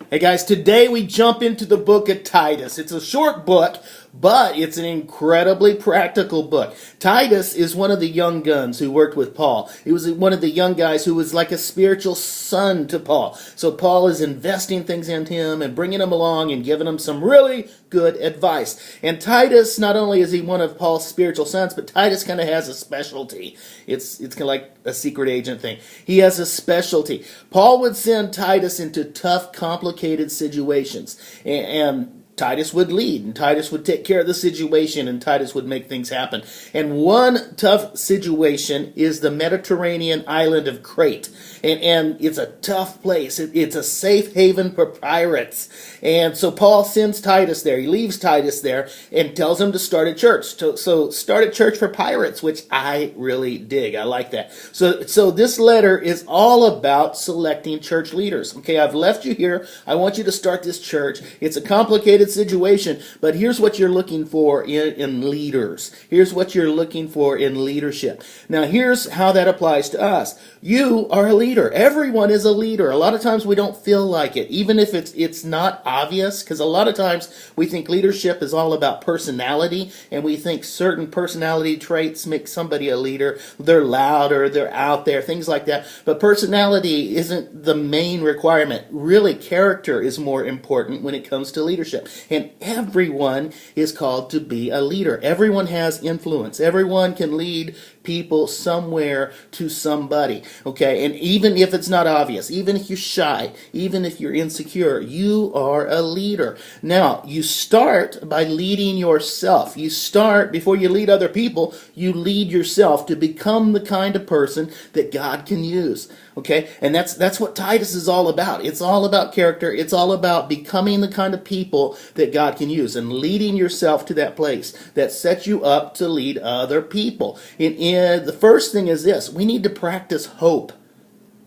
Hey guys, today we jump into the book of Titus. It's a short book, but it's an incredibly practical book. Titus is one of the young guns who worked with Paul. He was one of the young guys who was like a spiritual son to Paul. So Paul is investing things into him and bringing him along and giving him some really good advice. And Titus, not only is he one of Paul's spiritual sons, but Titus kind of has a specialty. It's kind of like a secret agent thing. He has a specialty. Paul would send Titus into tough, complicated situations. And Titus would lead, and Titus would take care of the situation, and Titus would make things happen. And one tough situation is the Mediterranean island of Crete. And it's a tough place. It's a safe haven for pirates. And so Paul sends Titus there. He leaves Titus there and tells him to start a church. So start a church for pirates, which I really dig. I like that. So this letter is all about selecting church leaders. Okay, I've left you here. I want you to start this church. It's a complicated situation, but here's what you're looking for in leaders. Here's what you're looking for in leadership. Now, here's how that applies to us. You are a leader. Everyone is a leader. A lot of times we don't feel like it, even if it's not obvious, because a lot of times we think leadership is all about personality, and we think certain personality traits make somebody a leader. They're loud or they're out there, things like that. But personality isn't the main requirement. Really, character is more important when it comes to leadership. And everyone is called to be a leader. Everyone has influence. Everyone can lead people somewhere to somebody. Okay, and even if it's not obvious, even if you're shy, even if you're insecure, you are a leader. Now, you start by leading yourself. You start, before you lead other people, you lead yourself to become the kind of person that God can use. Okay, and that's what Titus is all about. It's all about character. It's all about becoming the kind of people that God can use and leading yourself to that place that sets you up to lead other people. And the first thing is this: we need to practice hope.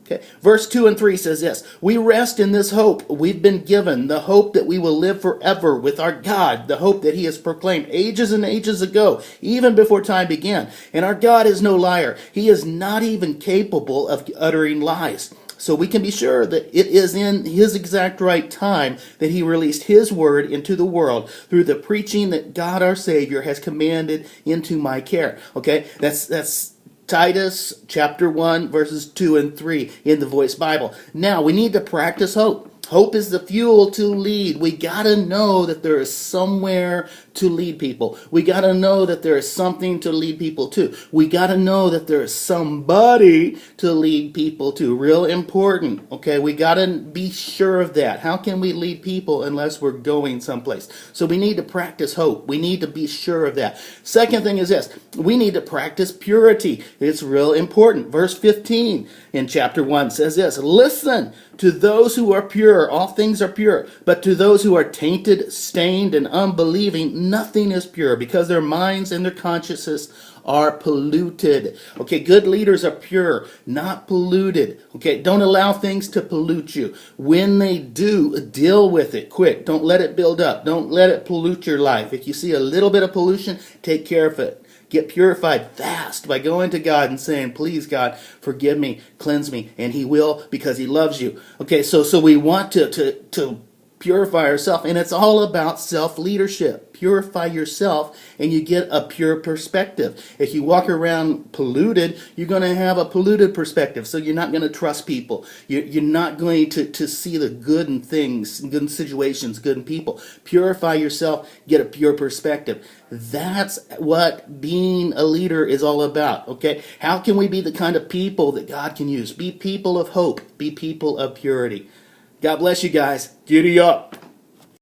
Okay. Verse 2 and 3 says this: we rest in this hope we've been given, the hope that we will live forever with our God, the hope that he has proclaimed ages and ages ago, even before time began. And our God is no liar. He is not even capable of uttering lies. So we can be sure that it is in his exact right time that he released his word into the world through the preaching that God our Savior has commanded into my care. Okay, that's Titus chapter 1 verses 2 and 3 in the Voice Bible. Now we need to practice hope. Hope is the fuel to lead. We got to know that there is somewhere to lead people. We got to know that there is something to lead people to. We got to know that there is somebody to lead people to. Real important. Okay, we got to be sure of that. How can we lead people unless we're going someplace? So we need to practice hope. We need to be sure of that. Second thing is this: we need to practice purity. It's real important. Verse 15 in chapter 1 says this: listen to those who are pure, all things are pure. But to those who are tainted, stained, and unbelieving, nothing is pure, because their minds and their consciences are polluted. Okay, good leaders are pure, not polluted. Okay, don't allow things to pollute you. When they do, deal with it quick. Don't let it build up. Don't let it pollute your life. If you see a little bit of pollution, take care of it. Get purified fast by going to God and saying, please, God, forgive me, cleanse me, and he will, because he loves you. Okay, so we want to purify ourselves, and it's all about self-leadership. Purify yourself, and you get a pure perspective. If you walk around polluted, you're going to have a polluted perspective, so you're not going to trust people. You're not going to see the good in things, good in situations, good in people. Purify yourself, get a pure perspective. That's what being a leader is all about, okay? How can we be the kind of people that God can use? Be people of hope. Be people of purity. God bless you guys. Giddy up.